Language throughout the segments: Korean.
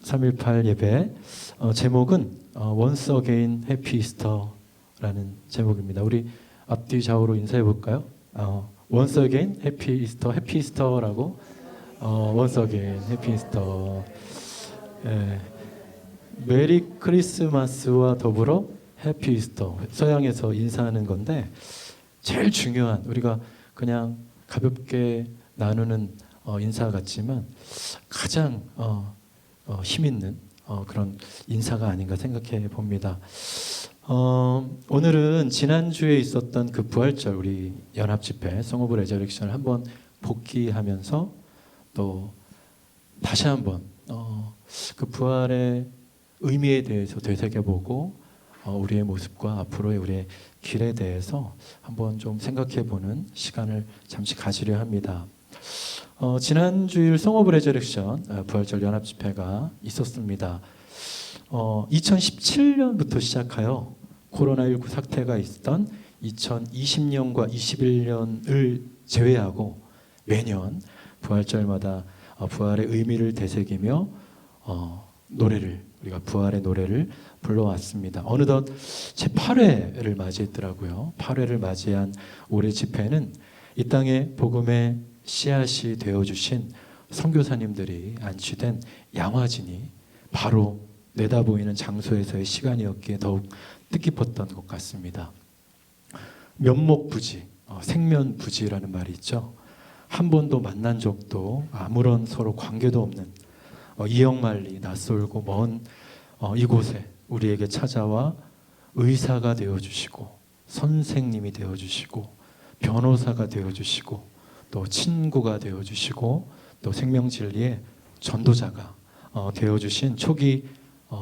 3.18 예배 제목은 Once Again Happy Easter라는 제목입니다. 우리 앞뒤 좌우로 인사해 볼까요? Once Again Happy Easter, Happy Easter라고 Once Again Happy Easter. 예, 메리 크리스마스와 더불어 해피 이스터, 서양에서 인사하는 건데 제일 중요한, 우리가 그냥 가볍게 나누는 인사 같지만 가장 힘 있는 그런 인사가 아닌가 생각해 봅니다. 오늘은 지난주에 있었던 그 부활절 우리 연합집회 Song of Resurrection을 한번 복귀하면서 또 다시 한번 그 부활의 의미에 대해서 되새겨보고 우리의 모습과 앞으로의 우리의 길에 대해서 한번 좀 생각해보는 시간을 잠시 가지려 합니다. 지난주일 Song of Resurrection 부활절 연합집회가 있었습니다. 2017년부터 시작하여 코로나19 사태가 있었던 2020년과 21년을 제외하고 매년 부활절마다 부활의 의미를 되새기며 우리가 부활의 노래를 불러왔습니다. 어느덧 제 8회를 맞이했더라고요. 8회를 맞이한 올해 집회는 이 땅에 복음의 씨앗이 되어주신 선교사님들이 안치된 양화진이 바로 내다보이는 장소에서의 시간이었기에 더욱 뜻깊었던 것 같습니다. 면목부지, 생면부지라는 말이 있죠. 한 번도 만난 적도 아무런 서로 관계도 없는 이역만리 낯설고 먼 이곳에 우리에게 찾아와 의사가 되어주시고 선생님이 되어주시고 변호사가 되어주시고 또 친구가 되어주시고 또 생명진리의 전도자가 되어주신 초기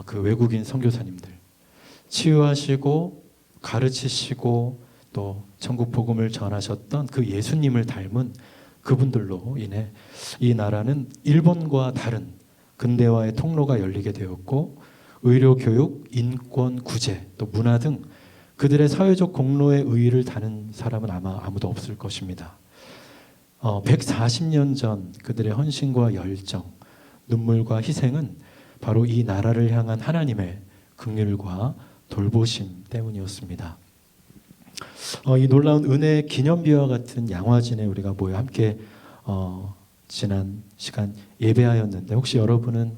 그 외국인 선교사님들, 치유하시고 가르치시고 또 천국 복음을 전하셨던 그 예수님을 닮은 그분들로 인해 이 나라는 일본과 다른 근대화의 통로가 열리게 되었고 의료, 교육, 인권, 구제, 또 문화 등 그들의 사회적 공로의 의의를 다는 사람은 아마 아무도 없을 것입니다. 140년 전 그들의 헌신과 열정, 눈물과 희생은 바로 이 나라를 향한 하나님의 긍휼과 돌보심 때문이었습니다. 이 놀라운 은혜의 기념비와 같은 양화진에 우리가 모여 함께 지난 시간 예배하였는데 혹시 여러분은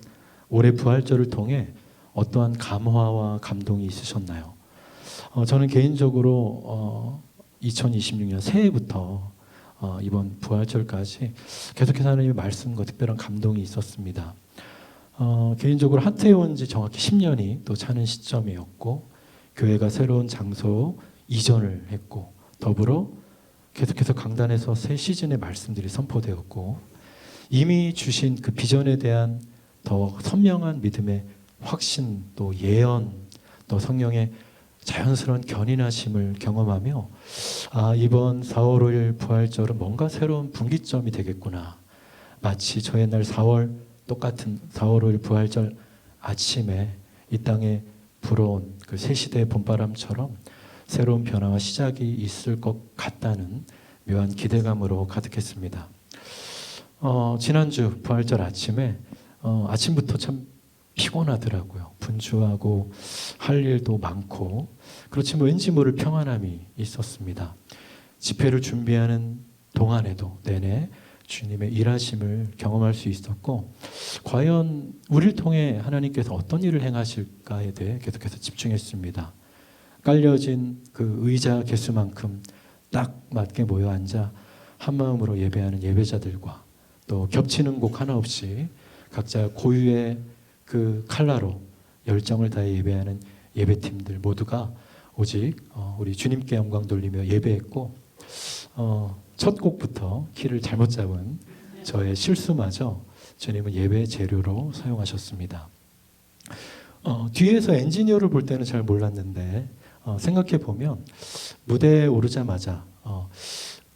올해 부활절을 통해 어떠한 감화와 감동이 있으셨나요? 저는 개인적으로 2026년 새해부터 이번 부활절까지 계속해서 하나님의 말씀과 특별한 감동이 있었습니다. 개인적으로 하트에 온 지 정확히 10년이 또 차는 시점이었고 교회가 새로운 장소 이전을 했고 더불어 계속해서 강단에서 새 시즌의 말씀들이 선포되었고 이미 주신 그 비전에 대한 더 선명한 믿음의 확신 또 예언 또 성령의 자연스러운 견인하심을 경험하며 이번 4월 5일 부활절은 뭔가 새로운 분기점이 되겠구나. 마치 저 옛날 4월 똑같은 4월 5일 부활절 아침에 이 땅에 불어온 그 새 시대의 봄바람처럼 새로운 변화와 시작이 있을 것 같다는 묘한 기대감으로 가득했습니다. 지난주 부활절 아침에 아침부터 참 피곤하더라고요. 분주하고 할 일도 많고 그렇지만 왠지 모를 평안함이 있었습니다. 집회를 준비하는 동안에도 내내 주님의 일하심을 경험할 수 있었고 과연 우리를 통해 하나님께서 어떤 일을 행하실까에 대해 계속해서 집중했습니다. 깔려진 그 의자 개수만큼 딱 맞게 모여 앉아 한마음으로 예배하는 예배자들과 또 겹치는 곡 하나 없이 각자 고유의 그 칼라로 열정을 다해 예배하는 예배팀들 모두가 오직 우리 주님께 영광 돌리며 예배했고 첫 곡부터 키를 잘못 잡은 저의 실수마저 주님은 예배 재료로 사용하셨습니다. 뒤에서 엔지니어를 볼 때는 잘 몰랐는데 생각해 보면 무대에 오르자마자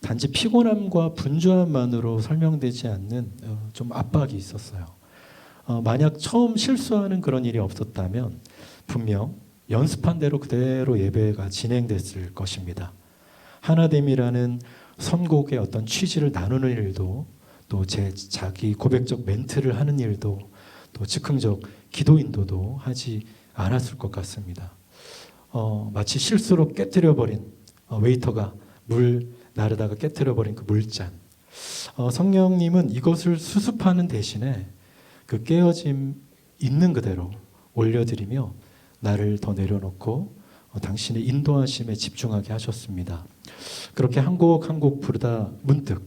단지 피곤함과 분주함만으로 설명되지 않는 좀 압박이 있었어요. 만약 처음 실수하는 그런 일이 없었다면 분명 연습한 대로 그대로 예배가 진행됐을 것입니다. 하나됨이라는 선곡의 어떤 취지를 나누는 일도 또 자기 고백적 멘트를 하는 일도 또 즉흥적 기도 인도도 하지 않았을 것 같습니다. 마치 실수로 깨뜨려버린 웨이터가 물 나르다가 깨뜨려버린 그 물잔. 성령님은 이것을 수습하는 대신에 그 깨어짐 있는 그대로 올려드리며 나를 더 내려놓고 당신의 인도하심에 집중하게 하셨습니다. 그렇게 한 곡 한 곡 부르다 문득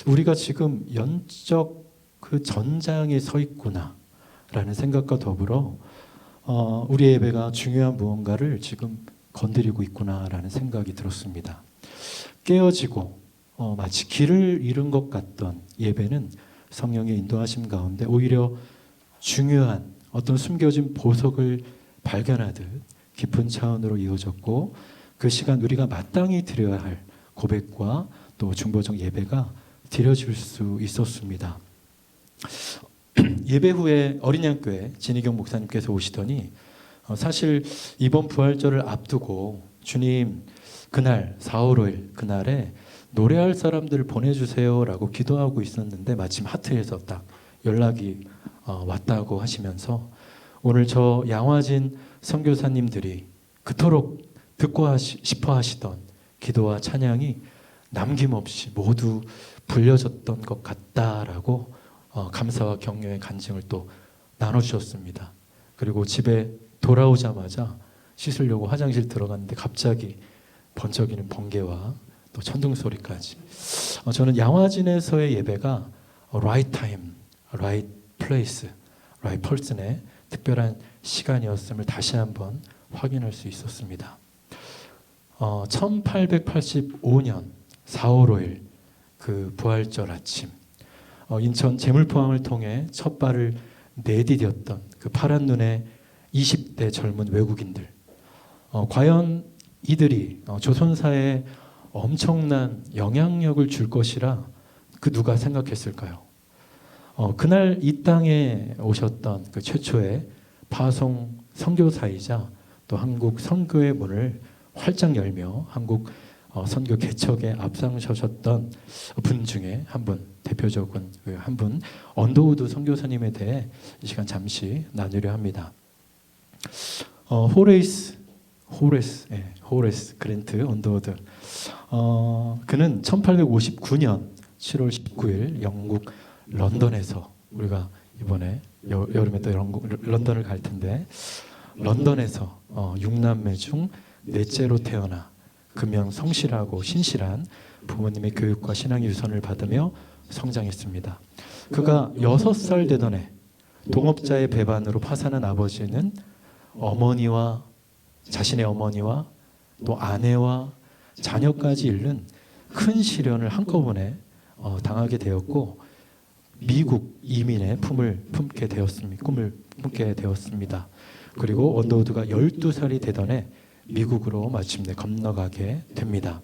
우리가 지금 영적 그 전장에 서 있구나 라는 생각과 더불어 우리의 예배가 중요한 무언가를 지금 건드리고 있구나 라는 생각이 들었습니다. 깨어지고 마치 길을 잃은 것 같던 예배는 성령의 인도하심 가운데 오히려 중요한 어떤 숨겨진 보석을 발견하듯 깊은 차원으로 이어졌고, 그 시간 우리가 마땅히 드려야 할 고백과 또 중보적 예배가 드려질 수 있었습니다. 예배 후에 어린양교회 진희경 목사님께서 오시더니 사실 이번 부활절을 앞두고 주님 그날 4월 5일 그날에 노래할 사람들을 보내주세요 라고 기도하고 있었는데 마침 하트에서 딱 연락이 왔다고 하시면서 오늘 저 양화진 선교사님들이 그토록 듣고 싶어 하시던 기도와 찬양이 남김없이 모두 불려졌던 것 같다라고 감사와 격려의 간증을 또 나눠주셨습니다. 그리고 집에 돌아오자마자 씻으려고 화장실 들어갔는데 갑자기 번쩍이는 번개와 또 천둥 소리까지. 저는 양화진에서의 예배가 right time, right place, right person의 특별한 시간이었음을 다시 한번 확인할 수 있었습니다. 1885년 4월 5일 그 부활절 아침, 인천 재물포항을 통해 첫 발을 내디뎠던 그 파란 눈의 20대 젊은 외국인들, 과연 이들이 조선사에 엄청난 영향력을 줄 것이라 그 누가 생각했을까요? 그날 이 땅에 오셨던 그 최초의 파송 선교사이자 또 한국 선교의 문을 활짝 열며 한국 선교 개척에 앞장서셨던 분 중에 한 분, 대표적인 한 분, 언더우드 선교사님에 대해 이 시간 잠시 나누려 합니다. 호레이스 그랜트 언더우드. 그는 1859년 7월 19일 영국 런던에서, 우리가 이번에 여름에 또 런던을 갈 텐데, 런던에서 6남매 중 넷째로 태어나 금연 성실하고 신실한 부모님의 교육과 신앙의 유선을 받으며 성장했습니다. 그가 6살 되던 해 동업자의 배반으로 파산한 아버지는 자신의 어머니와 또 아내와 자녀까지 잃는 큰 시련을 한꺼번에 당하게 되었고, 미국 이민의 꿈을 품게 되었습니다. 그리고 언더우드가 12살이 되던 해 미국으로 마침내 건너가게 됩니다.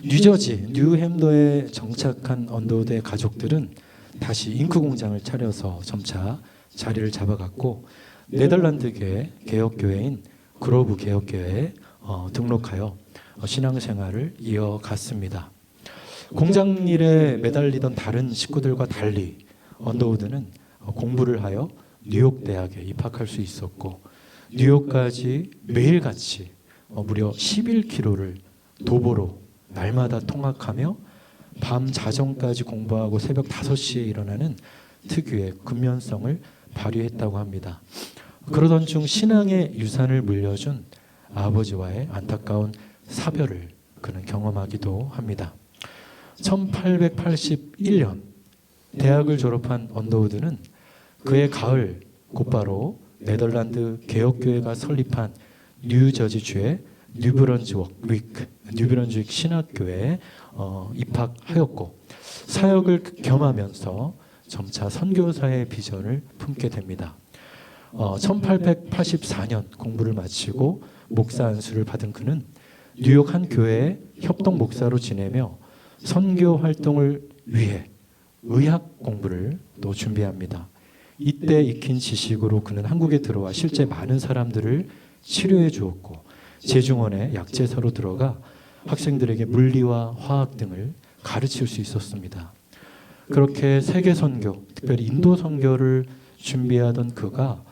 뉴저지 뉴햄더에 정착한 언더우드의 가족들은 다시 잉크 공장을 차려서 점차 자리를 잡아갔고, 네덜란드계 개혁교회인 그로브 개혁교회에 등록하여 신앙생활을 이어갔습니다. 공장 일에 매달리던 다른 식구들과 달리 언더우드는 공부를 하여 뉴욕 대학에 입학할 수 있었고, 뉴욕까지 매일같이 무려 11km를 도보로 날마다 통학하며 밤 자정까지 공부하고 새벽 5시에 일어나는 특유의 근면성을 발휘했다고 합니다. 그러던 중 신앙의 유산을 물려준 아버지와의 안타까운 사별을 그는 경험하기도 합니다. 1881년 대학을 졸업한 언더우드는 그의 가을 곧바로 네덜란드 개혁교회가 설립한 뉴저지주의 뉴브런즈윅 신학교회에 입학하였고, 사역을 겸하면서 점차 선교사의 비전을 품게 됩니다. 1884년 공부를 마치고 목사 안수를 받은 그는 뉴욕 한 교회의 협동 목사로 지내며 선교 활동을 위해 의학 공부를 또 준비합니다. 이때 익힌 지식으로 그는 한국에 들어와 실제 많은 사람들을 치료해 주었고, 재중원의 약재사로 들어가 학생들에게 물리와 화학 등을 가르칠 수 있었습니다. 그렇게 세계 선교, 특별히 인도 선교를 준비하던 그가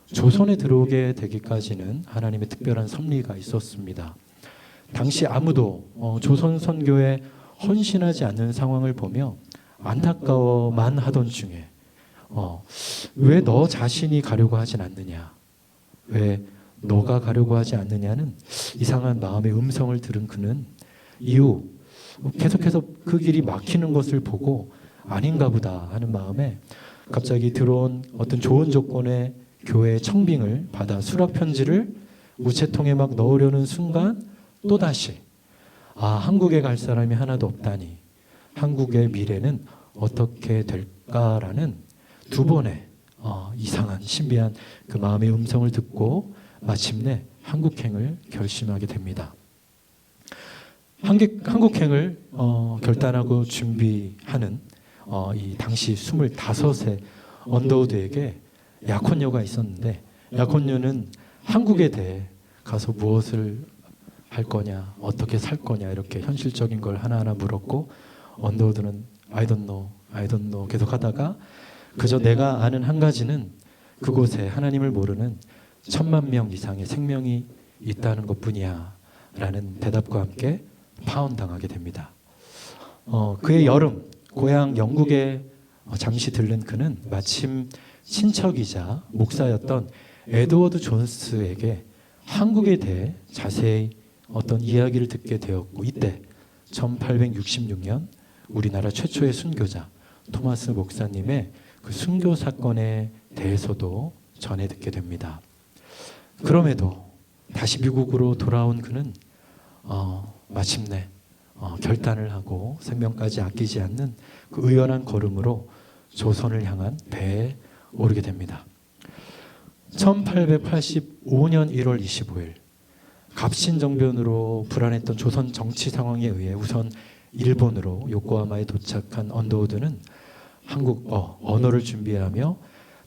조선에 들어오게 되기까지는 하나님의 특별한 섭리가 있었습니다. 당시 아무도 조선 선교에 헌신하지 않는 상황을 보며 안타까워만 하던 중에 왜 너 자신이 가려고 하진 않느냐, 왜 너가 가려고 하지 않느냐는 이상한 마음의 음성을 들은 그는 이후 계속해서 그 길이 막히는 것을 보고 아닌가 보다 하는 마음에 갑자기 들어온 어떤 좋은 조건의 교회 청빙을 받아 수락 편지를 우체통에 막 넣으려는 순간 또다시 한국에 갈 사람이 하나도 없다니, 한국의 미래는 어떻게 될까라는 두 번의 이상한 신비한 그 마음의 음성을 듣고 마침내 한국행을 결심하게 됩니다. 한국행을 결단하고 준비하는 이 당시 25세 언더우드에게 약혼녀가 있었는데, 약혼녀는 한국에 대해 가서 무엇을 할 거냐, 어떻게 살 거냐, 이렇게 현실적인 걸 하나하나 물었고, 언더우드는 I don't know 계속 하다가 그저 내가 아는 한 가지는 그곳에 하나님을 모르는 1000만 명 이상의 생명이 있다는 것뿐이야 라는 대답과 함께 파혼당하게 됩니다. 그의 여름, 고향 영국에 잠시 들른 그는 마침 친척이자 목사였던 에드워드 존스에게 한국에 대해 자세히 어떤 이야기를 듣게 되었고, 이때 1866년 우리나라 최초의 순교자 토마스 목사님의 그 순교 사건에 대해서도 전해 듣게 됩니다. 그럼에도 다시 미국으로 돌아온 그는 마침내 결단을 하고 생명까지 아끼지 않는 그 의연한 걸음으로 조선을 향한 배에 오르게 됩니다. 1885년 1월 25일 갑신정변으로 불안했던 조선 정치 상황에 의해 우선 일본으로 요코하마에 도착한 언더우드는 한국어, 언어를 준비하며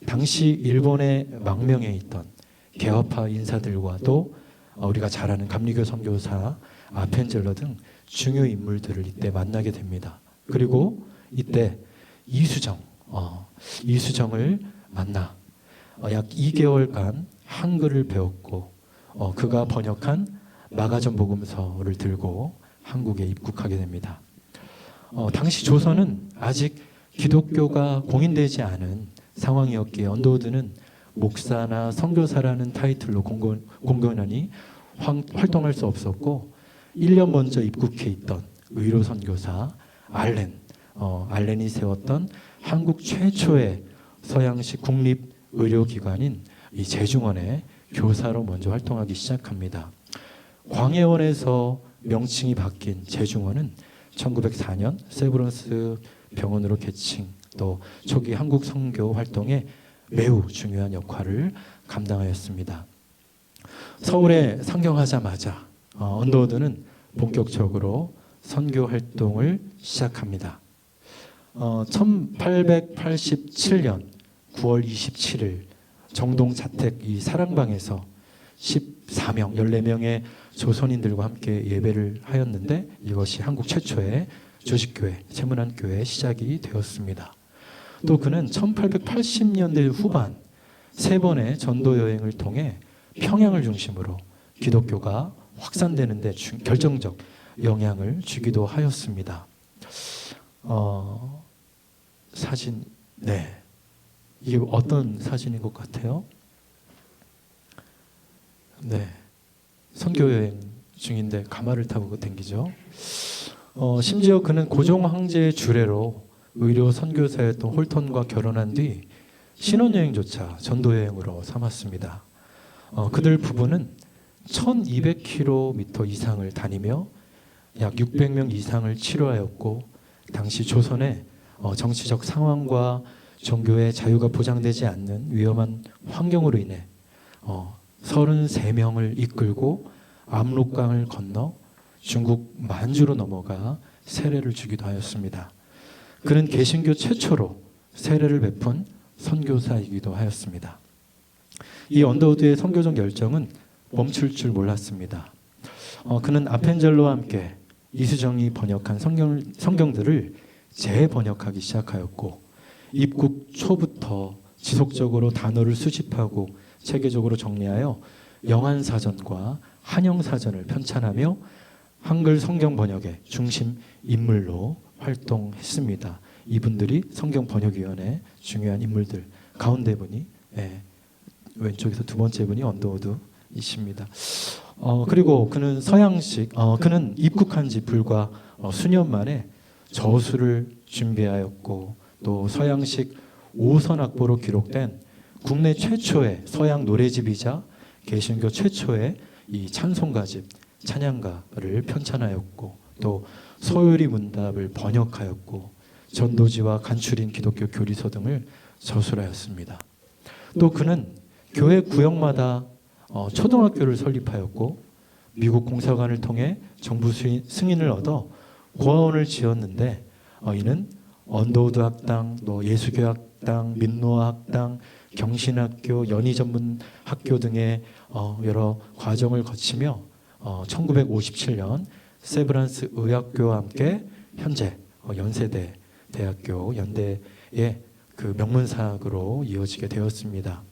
당시 일본의 망명에 있던 개화파 인사들과도 우리가 잘 아는 감리교 선교사 아펜젤러 등 중요 인물들을 이때 만나게 됩니다. 그리고 이때 이수정을 만나 약 2개월간 한글을 배웠고 그가 번역한 마가전 복음서를 들고 한국에 입국하게 됩니다. 당시 조선은 아직 기독교가 공인되지 않은 상황이었기에 언더우드는 목사나 선교사라는 타이틀로 공공연히 활동할 수 없었고, 1년 먼저 입국해 있던 의료 선교사 알렌이 세웠던 한국 최초의 서양식 국립 의료기관인 이 제중원의 교사로 먼저 활동하기 시작합니다. 광해원에서 명칭이 바뀐 제중원은 1904년 세브란스 병원으로 개칭, 또 초기 한국 선교 활동에 매우 중요한 역할을 감당하였습니다. 서울에 상경하자마자 언더우드는 본격적으로 선교 활동을 시작합니다. 1887년 9월 27일 정동 자택 이 사랑방에서 14명의 조선인들과 함께 예배를 하였는데, 이것이 한국 최초의 조직교회, 채문안교회의 시작이 되었습니다. 또 그는 1880년대 후반 3번의 전도 여행을 통해 평양을 중심으로 기독교가 확산되는 데 결정적 영향을 주기도 하였습니다. 사진, 이게 어떤 사진인 것 같아요? 선교 여행 중인데 가마를 타고 댕기죠. 심지어 그는 고종 황제의 주례로 의료 선교사였던 홀턴과 결혼한 뒤 신혼여행조차 전도여행으로 삼았습니다. 그들 부부는 1200km 이상을 다니며 약 600명 이상을 치료하였고, 당시 조선의 정치적 상황과 종교의 자유가 보장되지 않는 위험한 환경으로 인해 33명을 이끌고 압록강을 건너 중국 만주로 넘어가 세례를 주기도 하였습니다. 그는 개신교 최초로 세례를 베푼 선교사이기도 하였습니다. 이 언더우드의 선교적 열정은 멈출 줄 몰랐습니다. 그는 아펜젤로와 함께 이수정이 번역한 성경들을 재번역하기 시작하였고 입국 초부터 지속적으로 단어를 수집하고 체계적으로 정리하여 영한사전과 한영사전을 편찬하며 한글 성경 번역의 중심 인물로 활동했습니다. 이분들이 성경번역위원회 중요한 인물들 가운데 분이 왼쪽에서 두 번째 분이 언더우드이십니다. 그리고 그는 서양식 그는 입국한 지 불과 수년 만에 저수를 준비하였고 또 서양식 5선 악보로 기록된 국내 최초의 서양 노래집이자 개신교 최초의 이 찬송가집 찬양가를 편찬하였고 또 소요리 문답을 번역하였고 전도지와 간추린 기독교 교리서 등을 저술하였습니다. 또 그는 교회 구역마다 초등학교를 설립하였고 미국 공사관을 통해 정부 승인을 얻어 고아원을 지었는데 이는 언더우드 학당, 또 예수교 학당, 민노아 학당, 경신학교, 연희전문학교 등의 여러 과정을 거치며 1957년 세브란스 의학교와 함께 현재 연세대 대학교 연대의 그 명문사학으로 이어지게 되었습니다.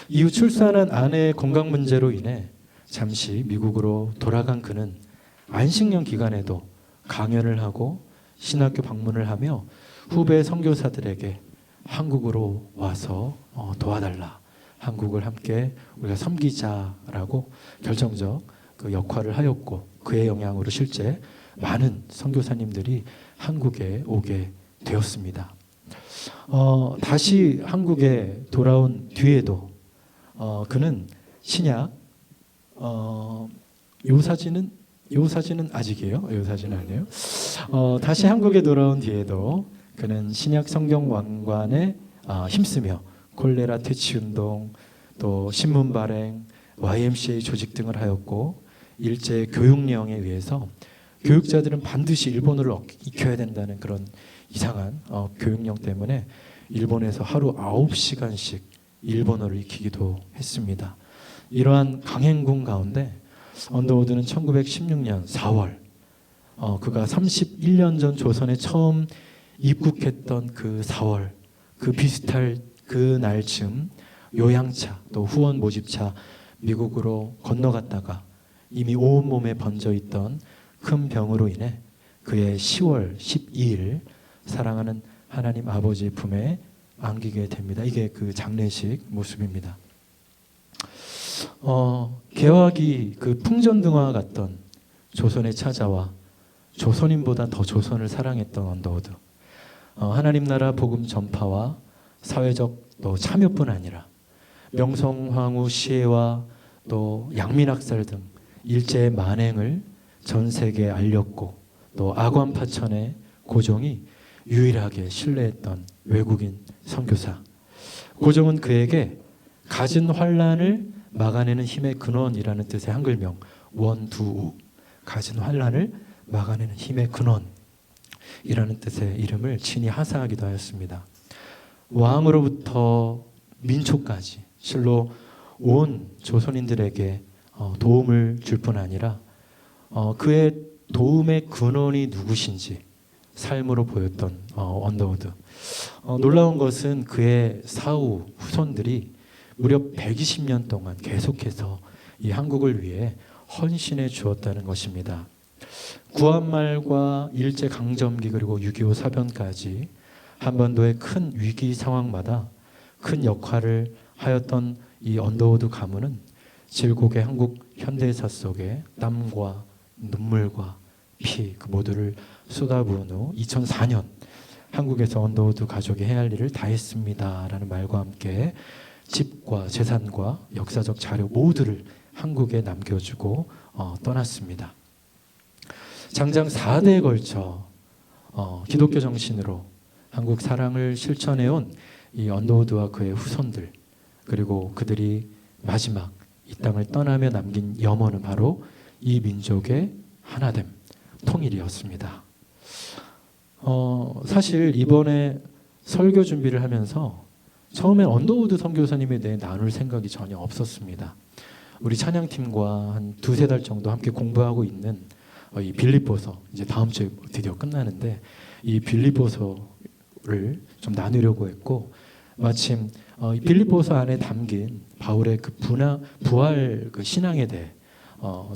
이후 출산한 아내의 건강 문제로 인해 잠시 미국으로 돌아간 그는 안식년 기간에도 강연을 하고 신학교 방문을 하며 후배 선교사들에게 한국으로 와서 도와달라, 한국을 함께 우리가 섬기자라고 결정적 그 역할을 하였고 그의 영향으로 실제 많은 선교사님들이 한국에 오게 되었습니다. 다시 한국에 돌아온 뒤에도 그는 신약 요 사진은 아직이에요. 요 사진은 아니에요. 다시 한국에 돌아온 뒤에도 그는 신약 성경 왕관에 힘쓰며 콜레라 퇴치 운동, 또 신문 발행, YMCA 조직 등을 하였고 일제 교육령에 의해서 교육자들은 반드시 일본어를 익혀야 된다는 그런 이상한 교육령 때문에 일본에서 하루 9시간씩 일본어를 익히기도 했습니다. 이러한 강행군 가운데 언더우드는 1916년 4월 그가 31년 전 조선에 처음 입국했던 그 4월 그 비슷할 그 날쯤 요양차 또 후원 모집차 미국으로 건너갔다가 이미 온몸에 번져 있던 큰 병으로 인해 그의 10월 12일 사랑하는 하나님 아버지의 품에 안기게 됩니다. 이게 그 장례식 모습입니다. 개화기 그 풍전등화 같던 조선에 찾아와 조선인보다 더 조선을 사랑했던 언더우드. 하나님 나라 복음 전파와 사회적 또 참여뿐 아니라 명성황후 시해와 또 양민학살 등 일제의 만행을 전 세계에 알렸고 또 아관파천의 고종이 유일하게 신뢰했던 외국인 선교사. 고종은 그에게 갖은 환란을 막아내는 힘의 근원이라는 뜻의 한글명 원두우, 갖은 환란을 막아내는 힘의 근원이라는 뜻의 이름을 친히 하사하기도 하였습니다. 왕으로부터 민초까지 실로 온 조선인들에게 도움을 줄 뿐 아니라 그의 도움의 근원이 누구신지 삶으로 보였던 언더우드. 놀라운 것은 그의 사후 후손들이 무려 120년 동안 계속해서 이 한국을 위해 헌신해 주었다는 것입니다. 구한말과 일제강점기 그리고 6.25 사변까지 한반도의 큰 위기 상황마다 큰 역할을 하였던 이 언더우드 가문은 질곡의 한국 현대사 속에 땀과 눈물과 피 그 모두를 쏟아부은 후 2004년 한국에서 언더우드 가족이 해야 할 일을 다 했습니다라는 말과 함께 집과 재산과 역사적 자료 모두를 한국에 남겨주고 떠났습니다. 장장 4대에 걸쳐 기독교 정신으로 한국 사랑을 실천해온 이 언더우드와 그의 후손들 그리고 그들이 마지막 이 땅을 떠나며 남긴 염원은 바로 이 민족의 하나됨, 통일이었습니다. 사실 이번에 설교 준비를 하면서 처음엔 언더우드 선교사님에 대해 나눌 생각이 전혀 없었습니다. 우리 찬양팀과 한 2-3달 정도 함께 공부하고 있는 이 빌립보서 이제 다음 주에 드디어 끝나는데 이 빌립보서를 좀 나누려고 했고, 마침 이 빌립보서 안에 담긴 바울의 그 부활 그 신앙에 대해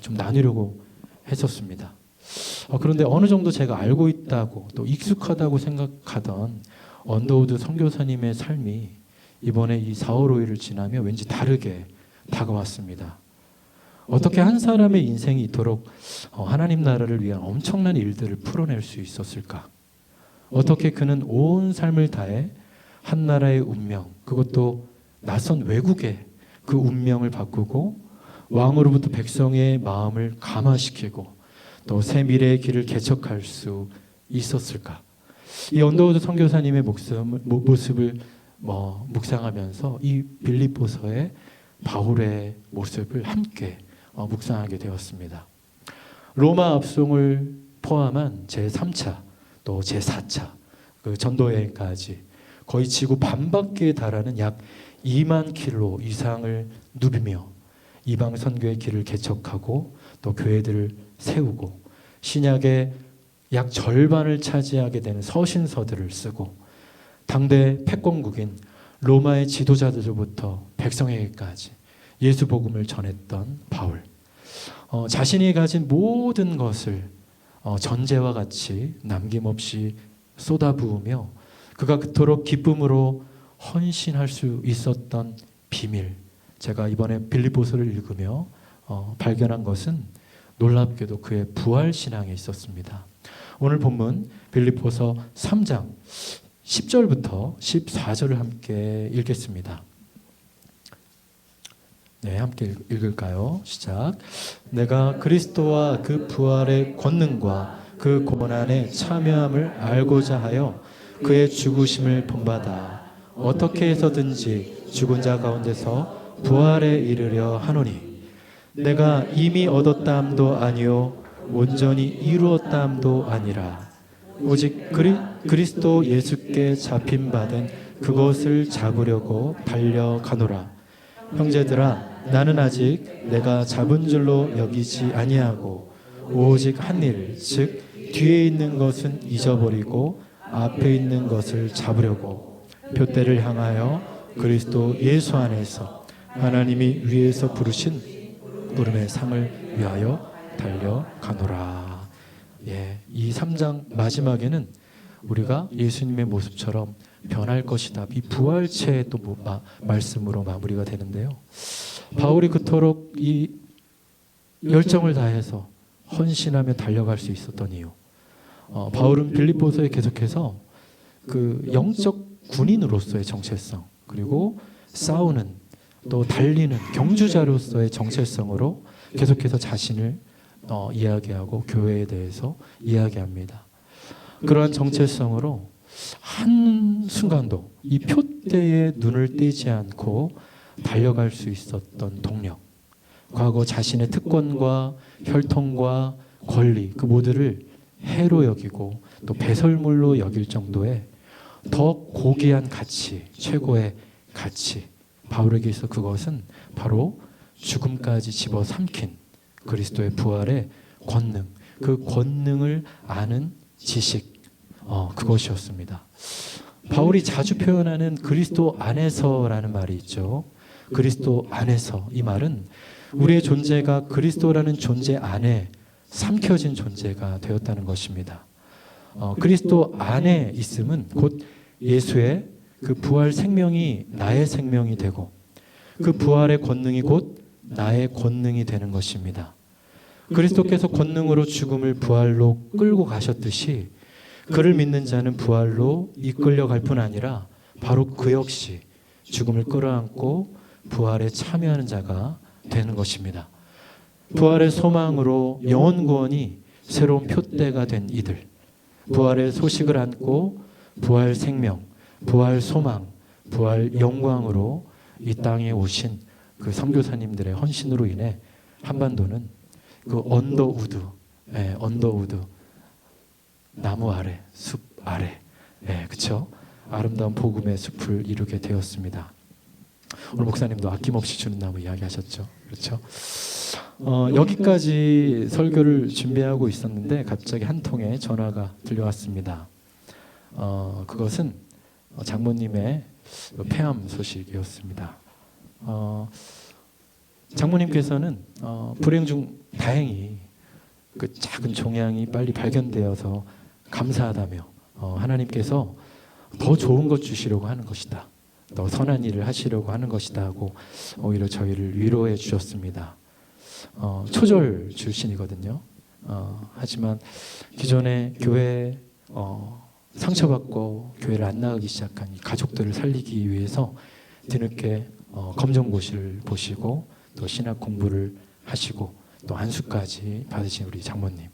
좀 나누려고 했었습니다. 그런데 어느 정도 제가 알고 있다고 또 익숙하다고 생각하던 언더우드 선교사님의 삶이 이번에 이 4월 5일을 지나며 왠지 다르게 다가왔습니다. 어떻게 한 사람의 인생이 이토록 하나님 나라를 위한 엄청난 일들을 풀어낼 수 있었을까? 어떻게 그는 온 삶을 다해 한 나라의 운명, 그것도 낯선 외국의 그 운명을 바꾸고 왕으로부터 백성의 마음을 감화시키고 또 새 미래의 길을 개척할 수 있었을까? 이 언더우드 선교사님의 모습을 묵상하면서 이 빌립보서의 바울의 모습을 함께 묵상하게 되었습니다. 로마 압송을 포함한 제3차 또 제4차 그 전도 여행까지 거의 지구 반바퀴에 달하는 약 2만 킬로 이상을 누비며 이방 선교의 길을 개척하고 또 교회들을 세우고 신약의 약 절반을 차지하게 되는 서신서들을 쓰고 당대 패권국인 로마의 지도자들로부터 백성에게까지 예수 복음을 전했던 바울. 자신이 가진 모든 것을 전제와 같이 남김없이 쏟아부으며 그가 그토록 기쁨으로 헌신할 수 있었던 비밀. 제가 이번에 빌립보서를 읽으며 발견한 것은 놀랍게도 그의 부활 신앙에 있었습니다. 오늘 본문 빌립보서 3장 10절부터 14절을 함께 읽겠습니다. 네, 함께 읽을까요? 시작. 내가 그리스도와 그 부활의 권능과 그 고난에 참여함을 알고자 하여 그의 죽으심을 본받아 어떻게 해서든지 죽은 자 가운데서 부활에 이르려 하노니 내가 이미 얻었다함도 아니요 온전히 이루었다함도 아니라 오직 그리스도 예수께 잡힌 바된 그것을 잡으려고 달려가노라. 형제들아, 나는 아직 내가 잡은 줄로 여기지 아니하고 오직 한 일, 즉 뒤에 있는 것은 잊어버리고 앞에 있는 것을 잡으려고 표대를 향하여 그리스도 예수 안에서 하나님이 위에서 부르신 부름의 상을 위하여 달려가노라. 예, 이 3장 마지막에는 우리가 예수님의 모습처럼 변할 것이다. 이 부활체의 또 말씀으로 마무리가 되는데요. 바울이 그토록 이 열정을 다해서 헌신하며 달려갈 수 있었던 이유. 바울은 빌립보서에 계속해서 그 영적 군인으로서의 정체성, 그리고 싸우는 또 달리는 경주자로서의 정체성으로 계속해서 자신을 이야기하고 교회에 대해서 이야기합니다. 그러한 정체성으로 한순간도 이 표대에 눈을 떼지 않고 달려갈 수 있었던 동력, 과거 자신의 특권과 혈통과 권리 그 모두를 해로 여기고 또 배설물로 여길 정도의 더 고귀한 가치, 최고의 가치, 바울에게 있어 그것은 바로 죽음까지 집어삼킨 그리스도의 부활의 권능, 그 권능을 아는 지식, 그것이었습니다. 바울이 자주 표현하는 그리스도 안에서라는 말이 있죠. 그리스도 안에서, 이 말은 우리의 존재가 그리스도라는 존재 안에 삼켜진 존재가 되었다는 것입니다. 그리스도 안에 있음은 곧 예수의 그 부활 생명이 나의 생명이 되고 그 부활의 권능이 곧 나의 권능이 되는 것입니다. 그리스도께서 권능으로 죽음을 부활로 끌고 가셨듯이 그를 믿는 자는 부활로 이끌려 갈 뿐 아니라 바로 그 역시 죽음을 끌어안고 부활에 참여하는 자가 되는 것입니다. 부활의 소망으로 영원 구원이 새로운 표대가 된 이들, 부활의 소식을 안고 부활 생명, 부활 소망, 부활 영광으로 이 땅에 오신 그 선교사님들의 헌신으로 인해 한반도는 그 언더우드 나무 아래, 숲 아래, 그렇죠? 아름다운 복음의 숲을 이루게 되었습니다. 오늘 목사님도 아낌없이 주는 나무 이야기하셨죠, 그렇죠? 여기까지 설교를 준비하고 있었는데 갑자기 한 통의 전화가 들려왔습니다. 그것은 장모님의 폐암 소식이었습니다. 장모님께서는 불행 중 다행히 그 작은 종양이 빨리 발견되어서 감사하다며 하나님께서 더 좋은 것 주시려고 하는 것이다. 더 선한 일을 하시려고 하는 것이다 하고 오히려 저희를 위로해 주셨습니다. 초절 출신이거든요. 하지만 기존에 교회 상처받고 교회를 안 나가기 시작한 이 가족들을 살리기 위해서 뒤늦게 검정고시를 보시고 또 신학 공부를 하시고 또 안수까지 받으신 우리 장모님.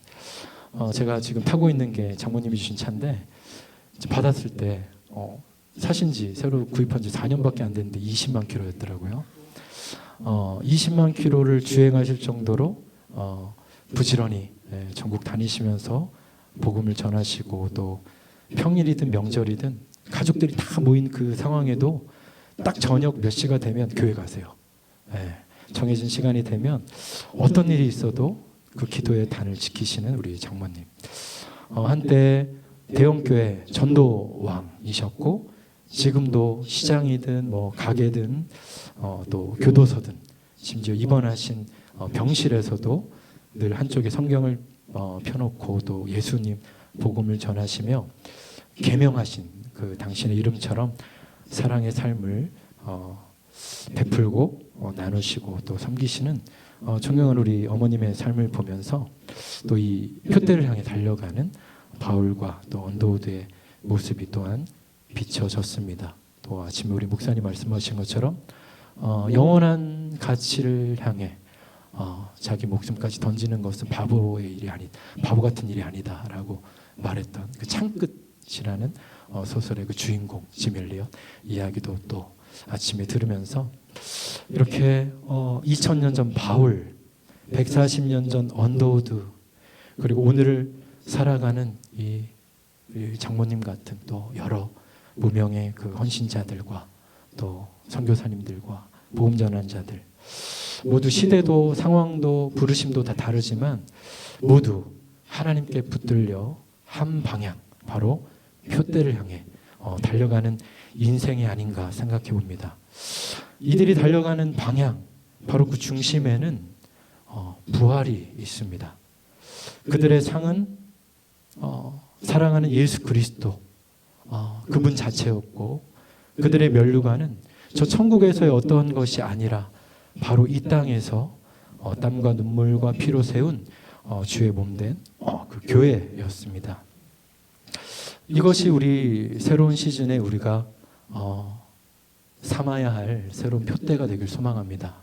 제가 지금 타고 있는 게 장모님이 주신 차인데 받았을 때 사신 지 새로 구입한 지 4년밖에 안 됐는데 20만 킬로였더라고요. 20만 킬로를 주행하실 정도로 부지런히 전국 다니시면서 복음을 전하시고 또 평일이든 명절이든 가족들이 다 모인 그 상황에도 딱 저녁 몇 시가 되면 교회 가세요. 정해진 시간이 되면 어떤 일이 있어도 그 기도의 단을 지키시는 우리 장모님. 한때 대형교회 전도왕이셨고 지금도 시장이든 뭐 가게든 또 교도소든 심지어 입원하신 병실에서도 늘 한쪽에 성경을 펴놓고 또 예수님 복음을 전하시며 계명하신 그 당신의 이름처럼 사랑의 삶을 베풀고 나누시고 또 섬기시는 존경하는 우리 어머님의 삶을 보면서 또 이 표대를 향해 달려가는 바울과 또 언더우드의 모습이 또한 비춰졌습니다. 또 아침에 우리 목사님 말씀하신 것처럼 영원한 가치를 향해 자기 목숨까지 던지는 것은 바보 같은 일이 아니다라고 말했던 그 창끝이라는 소설의 그 주인공 짐 엘리엇 이야기도 또 아침에 들으면서 이렇게 2000년 전 바울, 140년 전 언더우드, 그리고 오늘을 살아가는 이 장모님 같은 또 여러 무명의 그 헌신자들과 또 선교사님들과 복음 전환자들, 모두 시대도 상황도 부르심도 다 다르지만 모두 하나님께 붙들려 한 방향, 바로 표대를 향해 달려가는 인생이 아닌가 생각해 봅니다. 이들이 달려가는 방향, 바로 그 중심에는 부활이 있습니다. 그들의 상은 사랑하는 예수 그리스도, 그분 자체였고, 그들의 면류관은 저 천국에서의 어떠한 것이 아니라 바로 이 땅에서 땀과 눈물과 피로 세운 주의 몸된 그 교회였습니다. 이것이 우리 새로운 시즌에 우리가 삼아야 할 새로운 표대가 되길 소망합니다.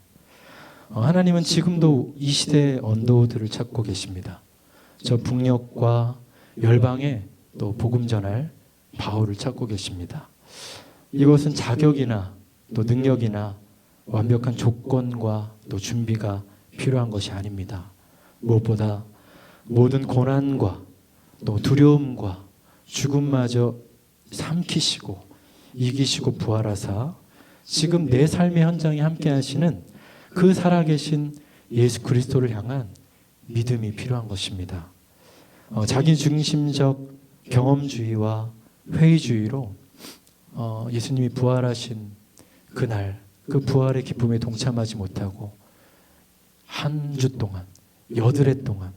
하나님은 지금도 이 시대의 언더우드를 찾고 계십니다. 저 북녘과 열방에 또 복음 전할 바울을 찾고 계십니다. 이것은 자격이나 또 능력이나 완벽한 조건과 또 준비가 필요한 것이 아닙니다. 무엇보다 모든 고난과 또 두려움과 죽음마저 삼키시고 이기시고 부활하사 지금 내 삶의 현장에 함께 하시는 그 살아계신 예수 그리스도를 향한 믿음이 필요한 것입니다. 자기 중심적 경험주의와 회의주의로 예수님이 부활하신 그날 그 부활의 기쁨에 동참하지 못하고 한 주 동안, 여드레 동안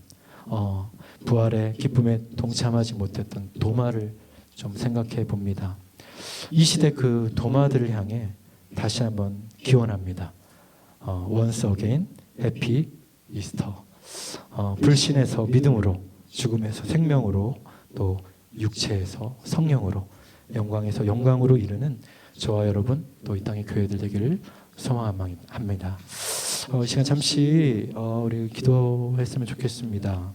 부활의 기쁨에 동참하지 못했던 도마를 좀 생각해 봅니다. 이 시대 그 도마들을 향해 다시 한번 기원합니다. Once again, happy Easter. 불신에서 믿음으로, 죽음에서 생명으로, 또 육체에서 성령으로, 영광에서 영광으로 이르는 저와 여러분 또 이 땅의 교회들 되기를 소망합니다. 이 시간 잠시 우리 기도했으면 좋겠습니다.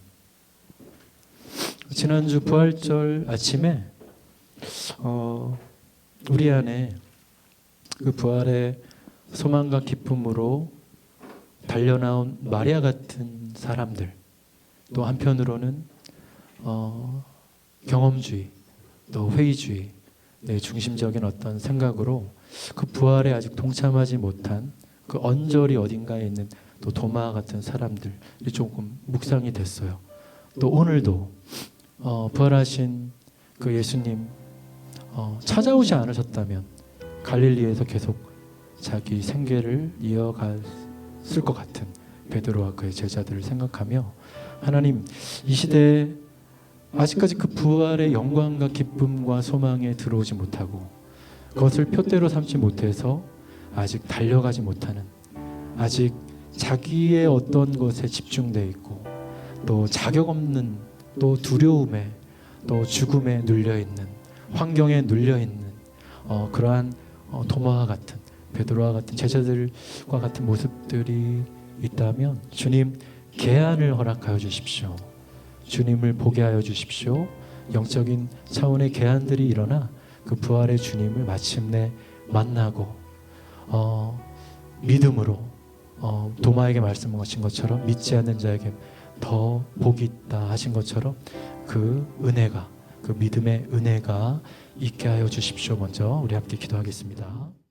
지난주 부활절 아침에 우리 안에 그 부활의 소망과 기쁨으로 달려나온 마리아 같은 사람들, 또 한편으로는 경험주의, 또 회의주의, 내 중심적인 어떤 생각으로 그 부활에 아직 동참하지 못한 그 언저리 어딘가에 있는 또 도마 같은 사람들이 조금 묵상이 됐어요. 또 오늘도 부활하신 그 예수님 찾아오지 않으셨다면 갈릴리에서 계속 자기 생계를 이어갔을 것 같은 베드로와 그의 제자들을 생각하며 하나님, 이 시대에 아직까지 그 부활의 영광과 기쁨과 소망에 들어오지 못하고 그것을 표대로 삼지 못해서 아직 달려가지 못하는, 아직 자기의 어떤 것에 집중되어 있고 또 자격 없는, 또 두려움에, 또 죽음에 눌려있는, 환경에 눌려있는 그러한 도마와 같은, 베드로와 같은 제자들과 같은 모습들이 있다면 주님, 개안을 허락하여 주십시오. 주님을 보게 하여 주십시오. 영적인 차원의 개안들이 일어나 그 부활의 주님을 마침내 만나고 믿음으로 도마에게 말씀하신 것처럼 믿지 않는 자에게 더 복이 있다 하신 것처럼 그 은혜가, 그 믿음의 은혜가 있게 하여 주십시오. 먼저 우리 함께 기도하겠습니다.